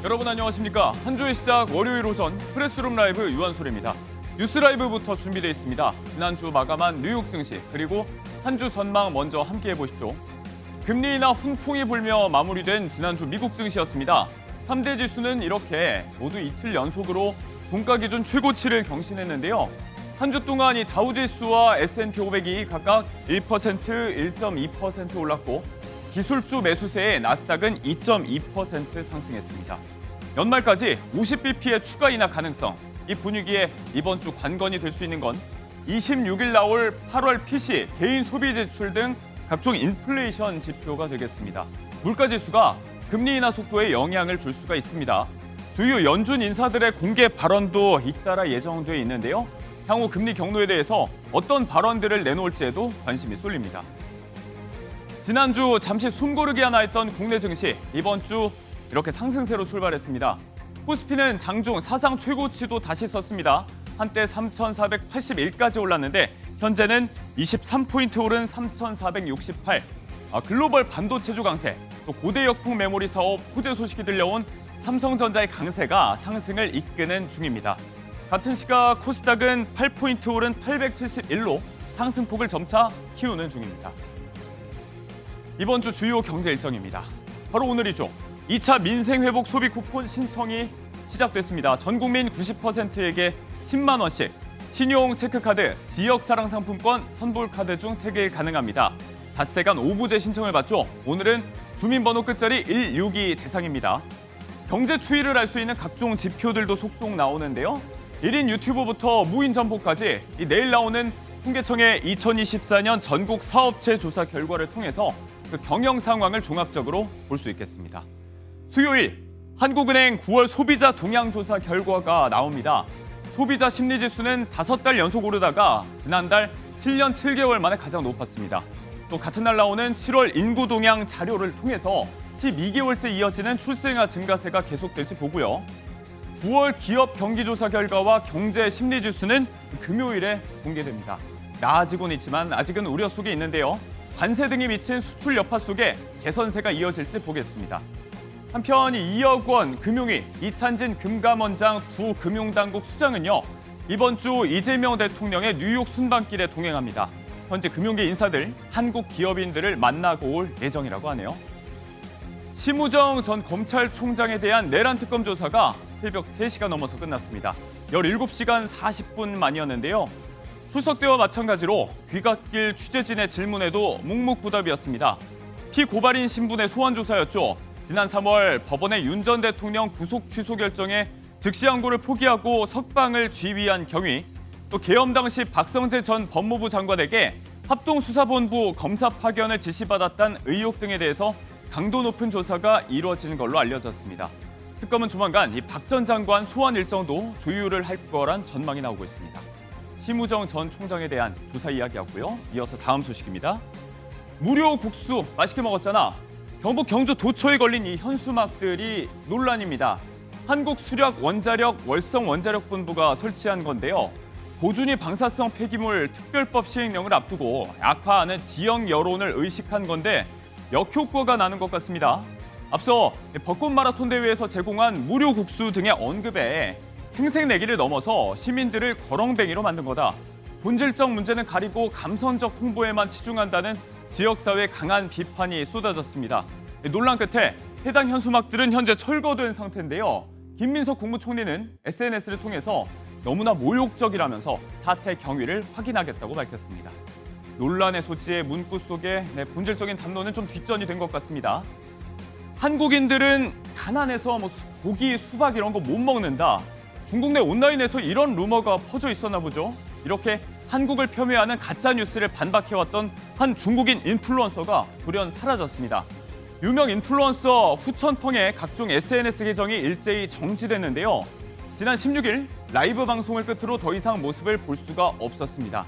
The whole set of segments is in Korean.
여러분 안녕하십니까? 한 주의 시작 월요일 오전 프레스룸 라이브 유한솔입니다. 뉴스 라이브부터 준비되어 있습니다. 지난주 마감한 뉴욕 증시 그리고 한 주 전망 먼저 함께해 보시죠. 금리 인하 훈풍이 불며 마무리된 지난주 미국 증시였습니다. 3대 지수는 이렇게 모두 이틀 연속으로 종가 기준 최고치를 경신했는데요. 한 주 동안 이 다우지수와 S&P 500이 각각 1%, 1.2% 올랐고 기술주 매수세의 나스닥은 2.2% 상승했습니다. 연말까지 50bp의 추가 인하 가능성, 이 분위기에 이번 주 관건이 될 수 있는 건 26일 나올 8월 PC, 개인 소비 지출 등 각종 인플레이션 지표가 되겠습니다. 물가지수가 금리 인하 속도에 영향을 줄 수가 있습니다. 주요 연준 인사들의 공개 발언도 잇따라 예정돼 있는데요. 향후 금리 경로에 대해서 어떤 발언들을 내놓을지에도 관심이 쏠립니다. 지난주 잠시 숨고르기 하나 했던 국내 증시, 이번 주 이렇게 상승세로 출발했습니다. 코스피는 장중 사상 최고치도 다시 썼습니다. 한때 3,481까지 올랐는데 현재는 23포인트 오른 3,468. 글로벌 반도체주 강세, 또 고대 역풍 메모리 사업 호재 소식이 들려온 삼성전자의 강세가 상승을 이끄는 중입니다. 같은 시각 코스닥은 8포인트 오른 871로 상승폭을 점차 키우는 중입니다. 이번 주 주요 경제 일정입니다. 바로 오늘이죠. 2차 민생회복 소비 쿠폰 신청이 시작됐습니다. 전 국민 90%에게 10만 원씩 신용 체크카드, 지역사랑 상품권, 선불카드 중 태길 가능합니다. 닷새간 오부제 신청을 받죠. 오늘은 주민번호 끝자리 162 대상입니다. 경제 추이를 알 수 있는 각종 지표들도 속속 나오는데요. 1인 유튜브부터 무인 점포까지 내일 나오는 통계청의 2024년 전국 사업체 조사 결과를 통해서 그 경영 상황을 종합적으로 볼 수 있겠습니다. 수요일 한국은행 9월 소비자 동향 조사 결과가 나옵니다. 소비자 심리지수는 5달 연속 오르다가 지난달 7년 7개월 만에 가장 높았습니다. 또 같은 날 나오는 7월 인구 동향 자료를 통해서 12개월째 이어지는 출생아 증가세가 계속될지 보고요. 9월 기업 경기조사 결과와 경제 심리지수는 금요일에 공개됩니다. 나아지고는 있지만 아직은 우려 속에 있는데요. 관세 등이 미친 수출 여파 속에 개선세가 이어질지 보겠습니다. 한편 2억 원 금융위 이찬진 금감원장 두 금융당국 수장은요. 이번 주 이재명 대통령의 뉴욕 순방길에 동행합니다. 현재 금융계 인사들, 한국 기업인들을 만나고 올 예정이라고 하네요. 심우정 전 검찰총장에 대한 내란 특검 조사가 새벽 3시가 넘어서 끝났습니다. 17시간 40분 만이었는데요. 출석 때와 마찬가지로 귀갓길 취재진의 질문에도 묵묵부답이었습니다. 피고발인 신분의 소환 조사였죠. 지난 3월 법원의 윤 전 대통령 구속 취소 결정에 즉시 항고를 포기하고 석방을 지휘한 경위, 또 계엄 당시 박성재 전 법무부 장관에게 합동수사본부 검사 파견을 지시받았다는 의혹 등에 대해서 강도 높은 조사가 이루어지는 걸로 알려졌습니다. 특검은 조만간 이 박 전 장관 소환 일정도 조율을 할 거란 전망이 나오고 있습니다. 심우정 전 총장에 대한 조사 이야기하고요. 이어서 다음 소식입니다. 무료 국수 맛있게 먹었잖아. 경북 경주 도초에 걸린 이 현수막들이 논란입니다. 한국수력 원자력 월성원자력본부가 설치한 건데요. 고준위 방사성 폐기물 특별법 시행령을 앞두고 악화하는 지역 여론을 의식한 건데 역효과가 나는 것 같습니다. 앞서 벚꽃 마라톤 대회에서 제공한 무료 국수 등의 언급에 생색내기를 넘어서 시민들을 거렁뱅이로 만든 거다. 본질적 문제는 가리고 감성적 홍보에만 치중한다는 지역사회의 강한 비판이 쏟아졌습니다. 논란 끝에 해당 현수막들은 현재 철거된 상태인데요. 김민석 국무총리는 SNS를 통해서 너무나 모욕적이라면서 사태 경위를 확인하겠다고 밝혔습니다. 논란의 소지의 문구 속에 본질적인 담론은 좀 뒷전이 된 것 같습니다. 한국인들은 가난해서 고기, 수박 이런 거 못 먹는다. 중국 내 온라인에서 이런 루머가 퍼져 있었나 보죠. 이렇게 한국을 폄훼하는 가짜 뉴스를 반박해왔던 한 중국인 인플루언서가 돌연 사라졌습니다. 유명 인플루언서 후천펑의 각종 SNS 계정이 일제히 정지됐는데요. 지난 16일 라이브 방송을 끝으로 더 이상 모습을 볼 수가 없었습니다.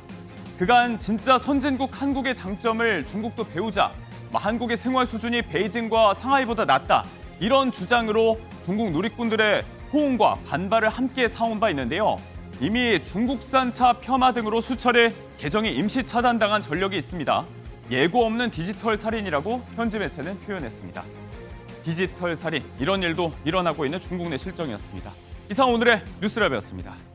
그간 진짜 선진국 한국의 장점을 중국도 배우자, 한국의 생활 수준이 베이징과 상하이보다 낫다, 이런 주장으로 중국 누리꾼들의 호응과 반발을 함께 사온 바 있는데요. 이미 중국산 차 폄하 등으로 수차례 계정이 임시 차단당한 전력이 있습니다. 예고 없는 디지털 살인이라고 현지 매체는 표현했습니다. 디지털 살인 이런 일도 일어나고 있는 중국 내 실정이었습니다. 이상 오늘의 뉴스랩이었습니다.